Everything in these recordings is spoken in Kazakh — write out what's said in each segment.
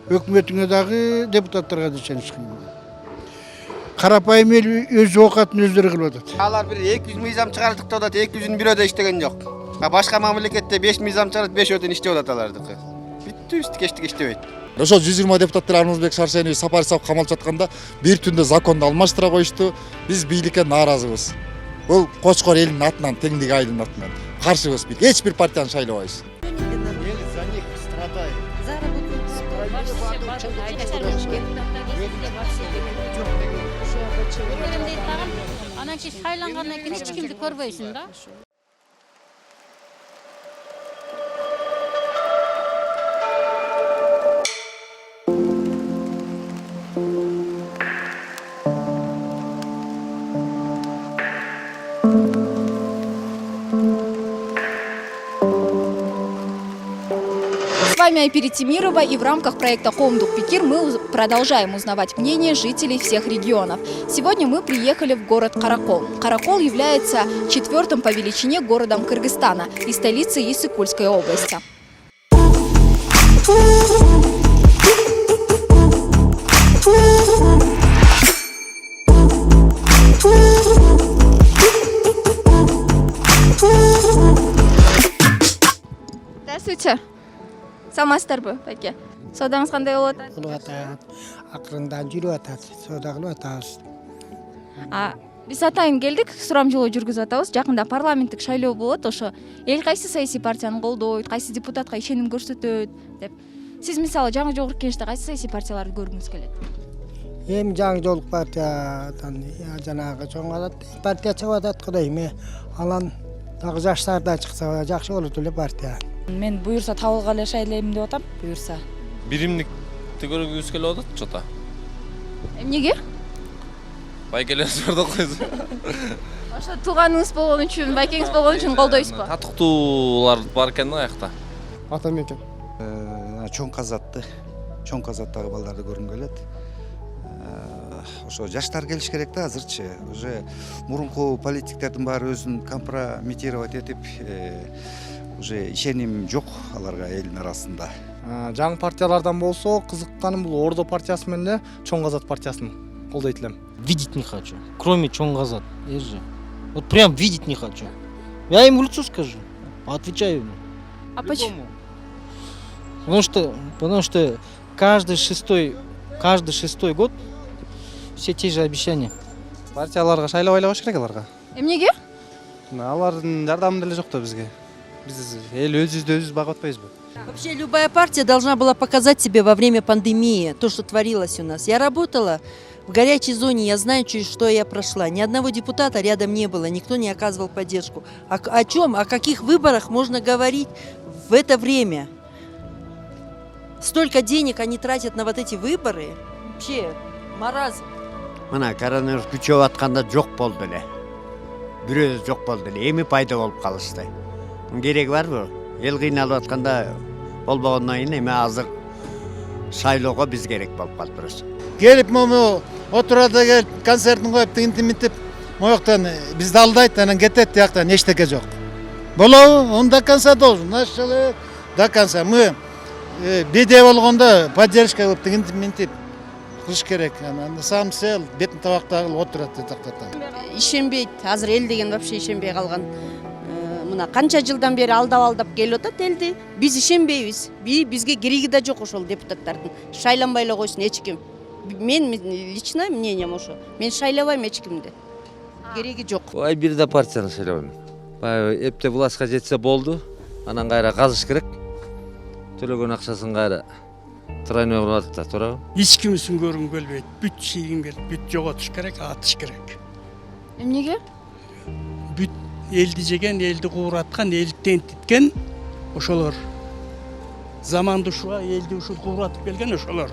өкмөтүңө дагы депутаттарга да ишениш кыйын. Карапайым эл өз оокатын өздөрү кылып атат. Алар бир 200 мыйзам чыгардык деп атат, 200'ün бирөө да иштеген жок. Башка мамлекетте 5 мыйзам чыгарат, 5-өтөн иштеп атат алардыкы. Бүттүбүз кештик иштебейт. Ошол 120 депутаттар Армузбек Шаршенович Сапаров сап камалып жатканда бир түндө законду алмаштыра коюшту. Биз бийликке нааразыбыз. Бул Кочкор элинин атынан, Теңдик айылынын атынан каршыбыз. Эч бир партияны шайлабайбыз. Эл за них страдает. Анан кийин шайлангандан кийин эч кимди көрбөйсүң да. С вами Айпери Тимирова, и в рамках проекта «Коомдук пикир» мы продолжаем узнавать мнение жителей всех регионов. Сегодня мы приехали в город Каракол. Каракол является 4-м по величине городом Кыргызстана и столицей Иссык-Кульской области. Здравствуйте. Саламатсыздарбы, баке? Соодаңыз кандай болуп атат? Кылып атат. Акырындан жүрүп атат. Соода кылып атабыз. Биз атайын келдик, сурамжылоо жүргүзүп атабыз. Жакында парламенттик шайлоо болот. Ошо эл кайсы саясий партияны колдойт, кайсы депутатка ишеним көрсөтөт деп. Сиз мисалы жаңы жогорку кеңеште кайсы саясий партияларды көргүңүз келет? Эми жаңы жолдук партиядан жанагы чоң партия чыгып атат го дейм. Анан дагы жаштардан чыкса жакшы болот эле партия. Мен буюрса табылга эле шайлайм деп атам, буюрса. Биримдикти көргүбүз келип атат чота. Эмнеге? Байкелерибиз бар да койсо. Ошо тууганыңыз болгон үчүн, байкеңиз болгон үчүн колдойсузбу? Татыктуулар бар экен да аякта. Атам экен. Чоң казаттагы балдарды көргүм келет. Ошо жаштар келиш керек да азырчы. Уже мурунку политиктердин баары өзүн компрометировать этип, уже ишеним жок аларга элдин арасында. Жаңы партиялардан болсо, кызыкканым бул Ордо партиясы менен эле Чоң Казат партиясын колдойт элем. Видеть не хочу, кроме Чоң Казат. Вот прям видеть не хочу. Я ему в лицо скажу, отвечаю ему. А почему? Потому что каждый шестой год все те же обещания. Партияларга шайлабай эле коюш керек аларга. Эмнеге? Алардын жардамы деле жок да бизге. Биз эл өзүбүздү өзүбүз багып атпайбызбы? Вообще любая партия должна была показать себе во время пандемии то, что творилось у нас. Я работала в горячей зоне, я знаю, через что я прошла. Ни одного депутата рядом не было, никто не оказывал поддержку. О чем, о каких выборах можно говорить в это время? Столько денег они тратят на вот эти выборы. Вообще, маразм. Мына коронавирус күчөп атканда жок болду эле. Бирөө жок болду эле. Эми пайда болуп калышты. Кереги барбы? Эл кыйналып атканда болбогондон кийин эми азыр шайлоого биз керек болуп калыпбыз. Келип момо отурада келип концертин коюп тигинтип мояктан бизди алдайт, анан кетет тияктан эчтеке жок. Болобу? Он до конца должен. Наш человек до конца. Мы беде болгондо поддержка кылып тигинтип кылыш керек. Анан сам сел бетин табакта кылып отурат тактатан. Ишенбейт. Азыр эл деген вообще ишенбей калган. Мына канча жылдан бери алдап келип атат элди. Биз ишенбейбиз. Бизге кереги да жок ошол депутаттардын. Шайланбай эле койсун эч ким. Мен личное мнением ошо. Мен шайлабайм эч кимди. Кереги жок. Ай бир да партияны шайлабайм. Баягы эпте властка жетсе болду. Анан кайра казыш керек. Төлөгөн акчасын кайра тройной кылып атат да, туурабы? Эч кимисин көргүм келбейт. Бүт чийгим келип, бүт жоготуш керек, атыш керек. Эмнеге? Бүт элди жеген, элди куураткан, элди тентиткен ошолор. Заманды ушуга элди ушул кууратып келген ошолор.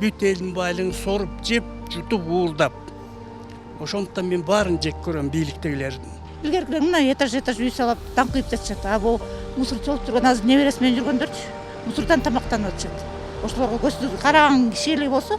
Бүт элдин байлыгын соруп, жеп, жутуп, уурдап. Ошондуктан мен баарын жек көрөм бийликтегилердин. Илгеркилер мына этаж үй салып, таңкыйып жатышат. А бул мусор чогулуп турган азыр небересі менен жүргөндөрчү. Мусордан тамактанып атышат. Ошолорго көзсүз караң кишилик болсо,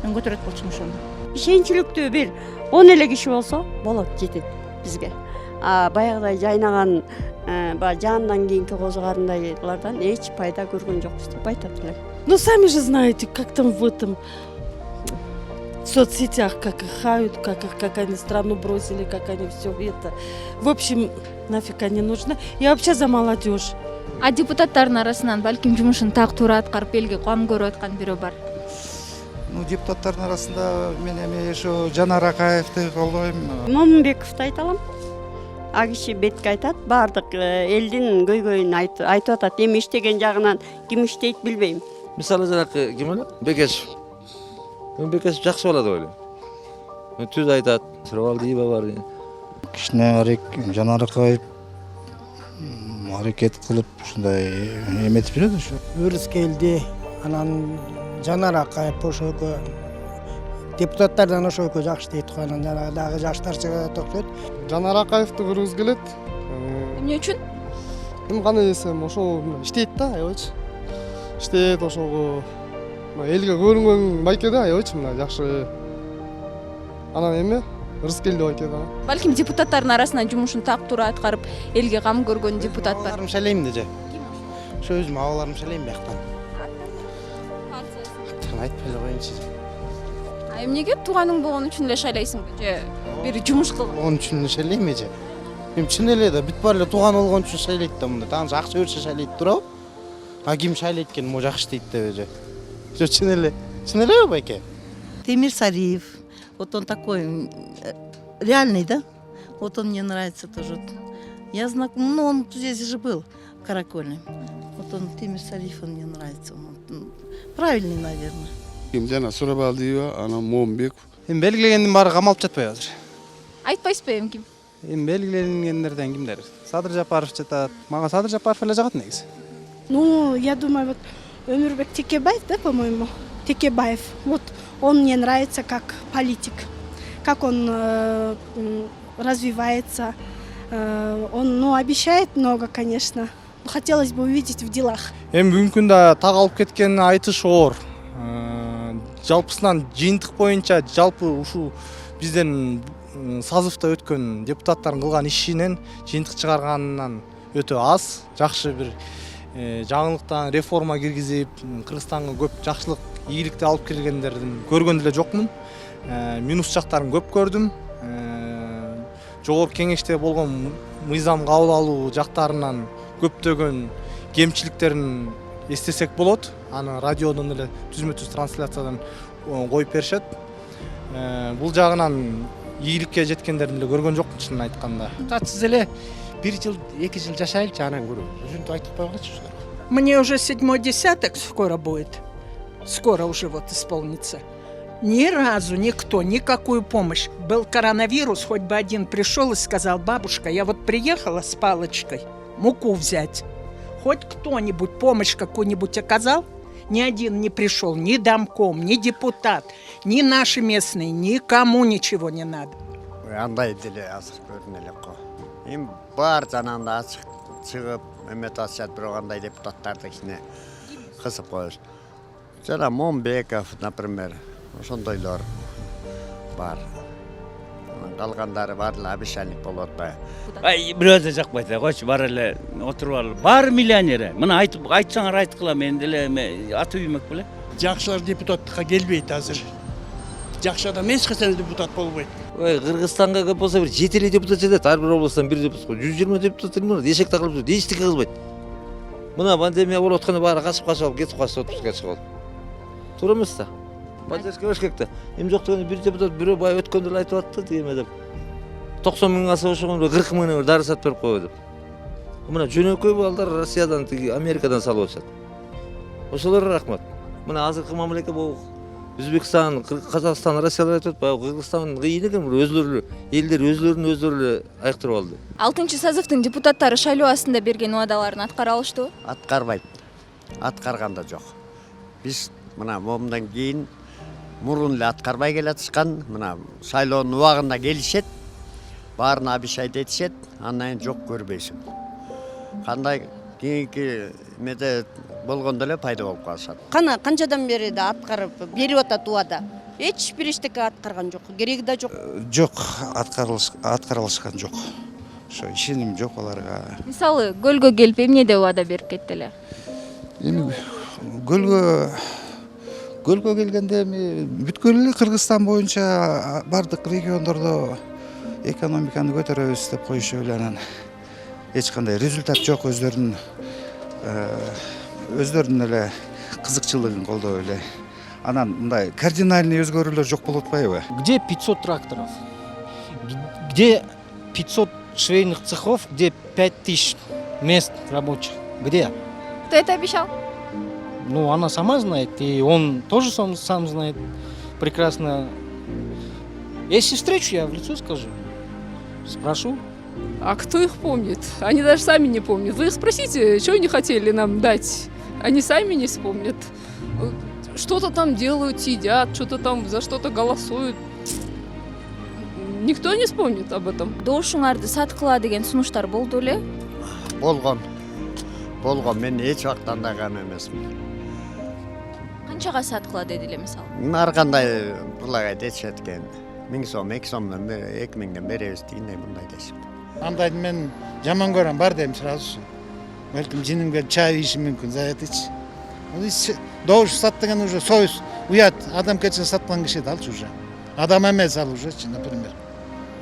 мен көтөрөт болчумун ошону. Ишенчиликтүү бир 10 эле киши болсо болот, жетет бизге. Баягыдай жайнаган жандан кийинки козгарындайлардан эч пайда көргөн жокпуз деп айтат элем. Ну, сами же знаете, как там в этом в соцсетях, как их хают, как они страну бросили, как они все это. В общем, нафиг они нужны. Я вообще за молодежь. А депутаттардын арасынан балким жумушун так туура аткарып элге кам көрүп аткан бирөө бар. Ну, депутаттардың арасында мен эми ошо Жанар Акаевди колдойм. Момунбековду айта алам. Ал киши бетке айтат, баардык элдин көйгөйүн айтып атат. Эми иштеген жагынан ким иштейт билбейм. Мисалы жанакы ким эле? Бекешев. Мен Бекешев жакшы болот деп ойлойм. Түз айтат, Сырбалдиева бар. Кичине Жанар Акаев аракет кылып ушундай эметип жүрөт ушу. Өріскелді, анан Жанар Акаев ошого депутаттардан ошого жакшы дейт го, анан дагы жаштар чыгат окшойт. Жанар Акаевди көргүбүз келет. Эмне үчүн? Ким кандай десем, ошол иштейт да, аябайчы. Иштейт ошого. Элге көрүнгөн байке да, аябайчы мына жакшы. Анан эме Рыскелди байке да. Балким депутаттардын арасынан жумушун так туура аткарып элге кам көргөн депутат бар. Абаларым шайлайм деже. Ошо өзүм абаларым шайлайм бияктан. Айтпай эле коеюнчу. А эмнеге тууганың болгон үчүн эле шайлайсыңбы же бир жумуш кылып? Болгон үчүн эле шайлайм эже. Эми чын эле да бүт баары эле тууган болгон үчүн шайлайт да мында. Тааныш акча берсе шайлайт туурабы? А ким шайлайт экен, могу жакшы иштейт деп эже. Ошо чын элеби байке? Темир Сариев. Вот он такой реальный, да? Вот он мне нравится тоже. Я знаком, ну он здесь же был, в Каракольной. Вот он, Темир Сариев, он мне нравится. Он правильный, наверное. Жана Сырбалдиева, анан Момунбеков. Эми белгилегендин баары камалып жатпайбы азыр? Айтпайсызбы эми ким? Эми белгиленгендерден кимдер? Садыр Жапаров жатат. Мага Садыр Жапаров эле жагат негизи. Ну, я думаю, вот Өмүрбек Текебаев, да, по-моему? Текебаев. Вот он мне нравится как политик. Как он развивается. Он, ну, обещает много, конечно. Но хотелось бы увидеть в делах. Эми бүгүнкү күндө так алып кеткен айтыш оор. Жалпысынан жыйынтык боюнча жалпы ушул бизден сазывда өткөн депутаттардын кылган ишинен жыйынтык чыгарганынан өтө аз. Жакшы бир жаңылыктан реформа киргизип, Кыргызстанга көп жакшылык, ийгиликти алып келгендердин көргөн деле жокмун. Минус жактарын көп көрдүм. Жогорку кеңеште болгон мыйзам кабыл алуу жактарынан көптөгөн кемчиликтерин эстесек болот. Аны радиодон эле түзмө-түз трансляциядан коюп беришет. Бул жагынан ийгиликке жеткендерин эле көргөн жокмун чынын айтканда. Татсыз эле 1 жыл, 2 жыл жашайлычы анан көрөбүз. Ушинтип айтып койгучу ушулар. Мне уже 7-й десяток скоро будет. Скоро уже вот исполнится. Ни разу никто, никакую помощь. Был коронавирус, хоть бы один пришел и сказал: бабушка, я вот приехала с палочкой муку взять. Хоть кто-нибудь помощь какую-нибудь оказал? Ни один не пришел, ни домком, ни депутат, ни наши местные, никому ничего не надо. Андай деле азыр көрүнө элек го. Эми бар жанагында ачык чыгып, эметип атышат, бирок андай депутаттарды кичине кысып коюш. Жана Момунбеков, например, ошондойлор бар. Калгандары бар эле обещанник болуп атпайбы. Ай, бирөөзү жакпайт, койчу, бар эле отуруп ал. Бар миллионер. Мына айтсаңар айткыла, мен деле аты үймөк беле. Жакшылар депутаттыкка келбейт азыр. Жакшы адам эч качан депутат болбойт. Ой, Кыргызстанга көп болсо бир 7 эле депутат жетет. Ар бир областтан бир депутат. 120 депутат келмейт. Эшек такылып жүрөт. Эчтеке кылбайт. Мына пандемия болуп атканда баары качып алып кетип калышты, отпускка чыгып алып. Туура эмес да. Поддержка бериш керек да. Эми жок дегенде бир депутат бирөө бай өткөндө эле айтып атты деме деп. 90 миң алса ошого 40 миңге дары сатып берип койбой деп. Мына жөнөкөй балдар Россиядан, Америкадан салып атышат. Ошолорго рахмат. Мына азыркы мамлекет бул Өзбекстан, Казакстан, Россиялар айтып атпайбы? Кыргызстан кыйын экен, өзлөрү элдер өзлөрүн айыктырып алды. 6-сазывдын депутаттары шайлоо астында берген убадаларын аткара алыштыбы? Аткарбайт. Аткарганда жок. Биз мына момундан кийин мурун эле аткарбай келатышкан, мына шайлоонун убагында келишет, баарына обещать этишет, андан кийин жок көрбөйсүң. Кандай кийинки эмеде болгондо эле пайда болуп калышат. Канчадан бери да аткарып берип атат убада. Эч бир эчтеке аткарган жок, кереги да жок. Жок, аткарылышкан жок. Ошо ишеним жок аларга. Мисалы, көлгө келип эмне деп убада берип кетти эле? Эми көлгө келгенде эми бүткүл эле Кыргызстан боюнча бардык региондордо экономиканы көтөрөбүз деп коюшуп эле анан эч кандай результат жок, өздөрүнүн эле кызыкчылыгын колдоп эле. Анан мындай кардинальный өзгөрүүлөр жок болуп атпайбы? Где 500 тракторов? Где 500 швейных цехов? Где 5000 мест рабочих? Где? Кто это обещал? Ну, она сама знает, и он тоже сам знает прекрасно. Если встречу, я в лицо скажу. Спрошу. А кто их помнит? Они даже сами не помнят. Вы их спросите, что они хотели нам дать. Они сами не вспомнят. Что-то там делают, сидят, что-то там за что-то голосуют. Никто не вспомнит об этом. Добушуңарды саткыла деген сунуштар болду эле? болгон мен эч убакта андаган эмесмин. Канчага саткыла деди эле мисалы? Ар кандай предлагать этишет экен. 1000 сом, 2 сомдон 2000ден беребиз дегендей мындай дешип. Андайды мен жаман көрөм, бар дейм сразу. Балким жинimге чай ішим мүмкін, заят ич. Добуш сат деген уже союз, уят, адам кетсин саткан киши алчу уже. Адам эмес ал уже, например.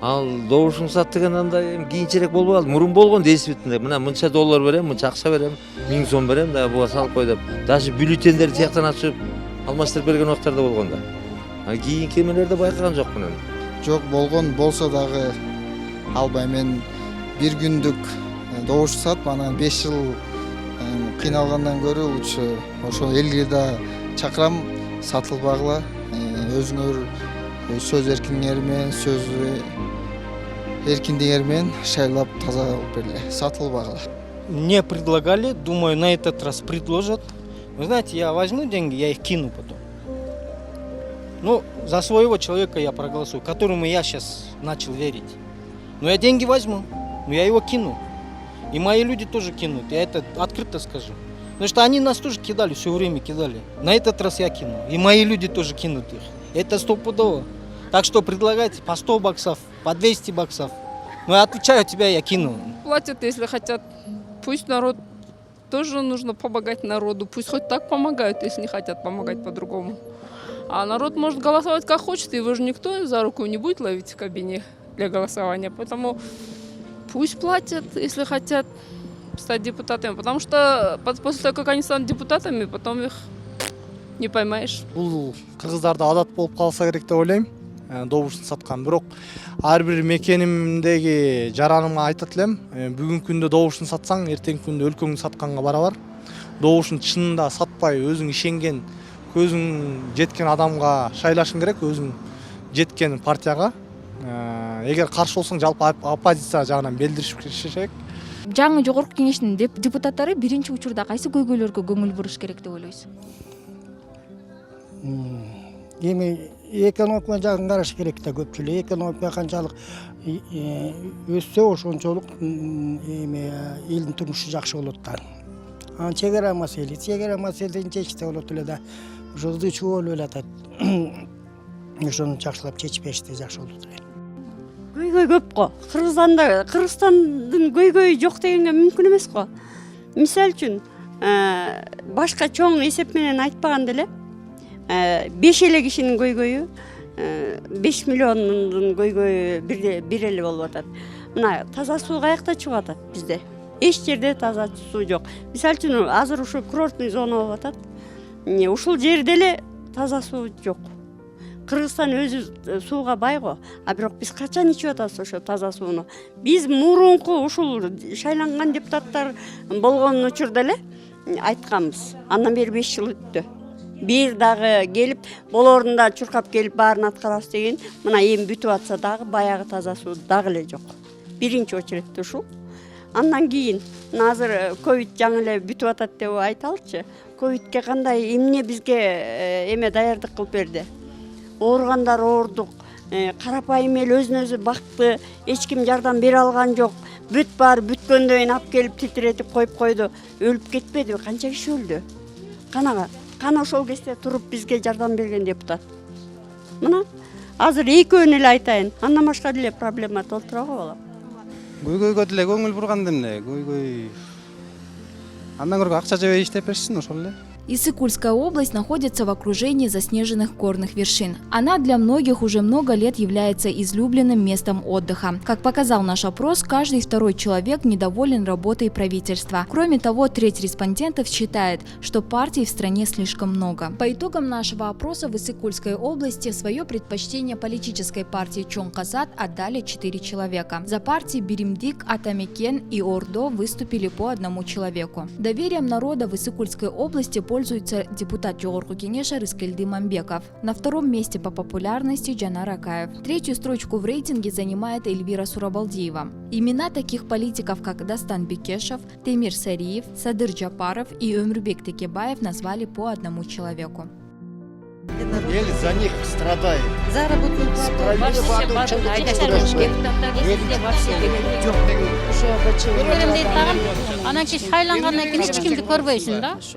Ал добушун сат деген андай кийинчерээк болбоду. Мурун болгон дейсибитинде. Мына мынча доллар берем, мынча акча берем, 1000 сом берем да буга салып кой деп. Даже бюллетендерди тияктан ачып алмаштырып берген убактарда болгон да. А кийинки эмелерди байкаган жокмун. Жок болгон болсо дагы албай, мен бир күндүк добуш сатып, анан 5 жыл кыйналгандан көрө лучше ошо элге да чакырам, сатылбагыла, өзүңөр сөз эркиндиги менен, сөз эркиндиги менен шайлап таза болуп эле сатылбагыла. Мне предлагали, думаю, на этот раз предложат. Вы знаете, я возьму деньги, я их кину потом. Ну, за своего человека я проголосую, которому я сейчас начал верить. Но я деньги возьму, но я его кину. И мои люди тоже кинут, я это открыто скажу. Потому что они нас тоже кидали, все время кидали. На этот раз я кину, и мои люди тоже кинут их. Это стопудово. Так что предлагайте по 100 баксов, по 200 баксов. Но я отвечаю, тебя я кину. Платят, если хотят. Пусть народ, тоже нужно помогать народу. Пусть хоть так помогают, если не хотят помогать по-другому. А народ может голосовать как хочет, его же никто за руку не будет ловить в кабине для голосования. Поэтому пусть платят, если хотят стать депутатами. Потому что после того, как они станут депутатами, потом их не поймаешь. Бул кыргыздарда адат болуп калса керек деп ойлойм. Добушун саткан. Бирок ар бир мекенимдеги жаранымга айтат элем, бүгүнкү күндө добушун сатсаң, эртеңки күндө өлкөңдү сатканга барабар. Добушун чынында сатпай, өзүң ишенген, көзүң жеткен адамга шайлашың керек, өзүң жеткен партияга. Эгер каршы болсоң, жалпы оппозиция жагынан билдириш керек. Жаңы жогорку кеңештин депутаттары биринчи учурда кайсы көйгөйлөргө көңүл буруш керек деп ойлойсуз? Эми экономика жагын караш керек да, көпчүлүк экономика канчалык өссө ошончолук эми элдин турмушу жакшы болот да. Анан чегара маселесин чечсе болот эле да. Ошо ызычуу болуп эле атат. Ошону жакшылап чечип бериште жакшы болот эле. Көйгөй көп го. Кыргызстандын көйгөйү жок дегенге мүмкүн эмес го. Мисалы үчүн, башка чоң эсеп менен айтпаганда эле 5 эле кишинин көйгөйү 5 миллиондун көйгөйү бир эле болуп атат. Мына таза суу каякта чыгып атат бизде? Эч жерде таза суу жок. Мисалы үчүн, азыр ушу курортный зона болуп атат. Ушул жерде эле таза суу жок. Кыргызстан өзү сууга бай го, а бирок биз качан ичип атабыз ошо таза сууну? Биз мурунку ушул шайланган депутаттар болгон учурда эле айтканбыз. Андан бери 5 жыл өттү. Бир дагы келип, болорунда чуркап келип баарын аткарабыз деген, мына эми бүтүп атса дагы баягы таза суу дагы эле жок. Биринчи очередте ушул. Андан кийин, азыр ковид жаңы эле бүтүп атат деп айталычы. Ковидке кандай эмне бизге эме даярдык кылып берди? Ооругандар оордук, карапайым эл өзүн өзү бакты, эч ким жардам бере алган жок. Бүткөндөн кийин алып келип титиретип коюп койду. Өлүп кетпедиби? Канча киши өлдү? Кана ошол кезде туруп бизге жардам берген депутат. Мына азыр экөөнү эле айтайын. Андан башка деле проблема толтура болот. Көйгөйгө деле көңүл бурган демне, көйгөй. Андан көргө акча жебей иштеп беришсин ошол эле. Иссык-Кульская область находится в окружении заснеженных горных вершин. Она для многих уже много лет является излюбленным местом отдыха. Как показал наш опрос, каждый второй человек недоволен работой правительства. Кроме того, треть респондентов считает, что партий в стране слишком много. По итогам нашего опроса в Иссык-Кульской области свое предпочтение политической партии Чоң Казат отдали 4 человека. За партии Биримдик, Атамекен и Ордо выступили по 1 человеку. Доверием народа в Иссык-Кульской области пользуется депутат Жогорку Кеңеша Рыскелди Мамбеков. На 2-м месте по популярности Джанар Акаев. 3-ю строчку в рейтинге занимает Эльвира Сурабалдиева. Имена таких политиков, как Дастан Бекешев, Темир Сариев, Садыр Джапаров и Өмрбек Текебаев назвали по 1 человеку. Ел за них страдает. Заработную Анан киш хайлангандан кийин эч кимди көрбөйсүң да.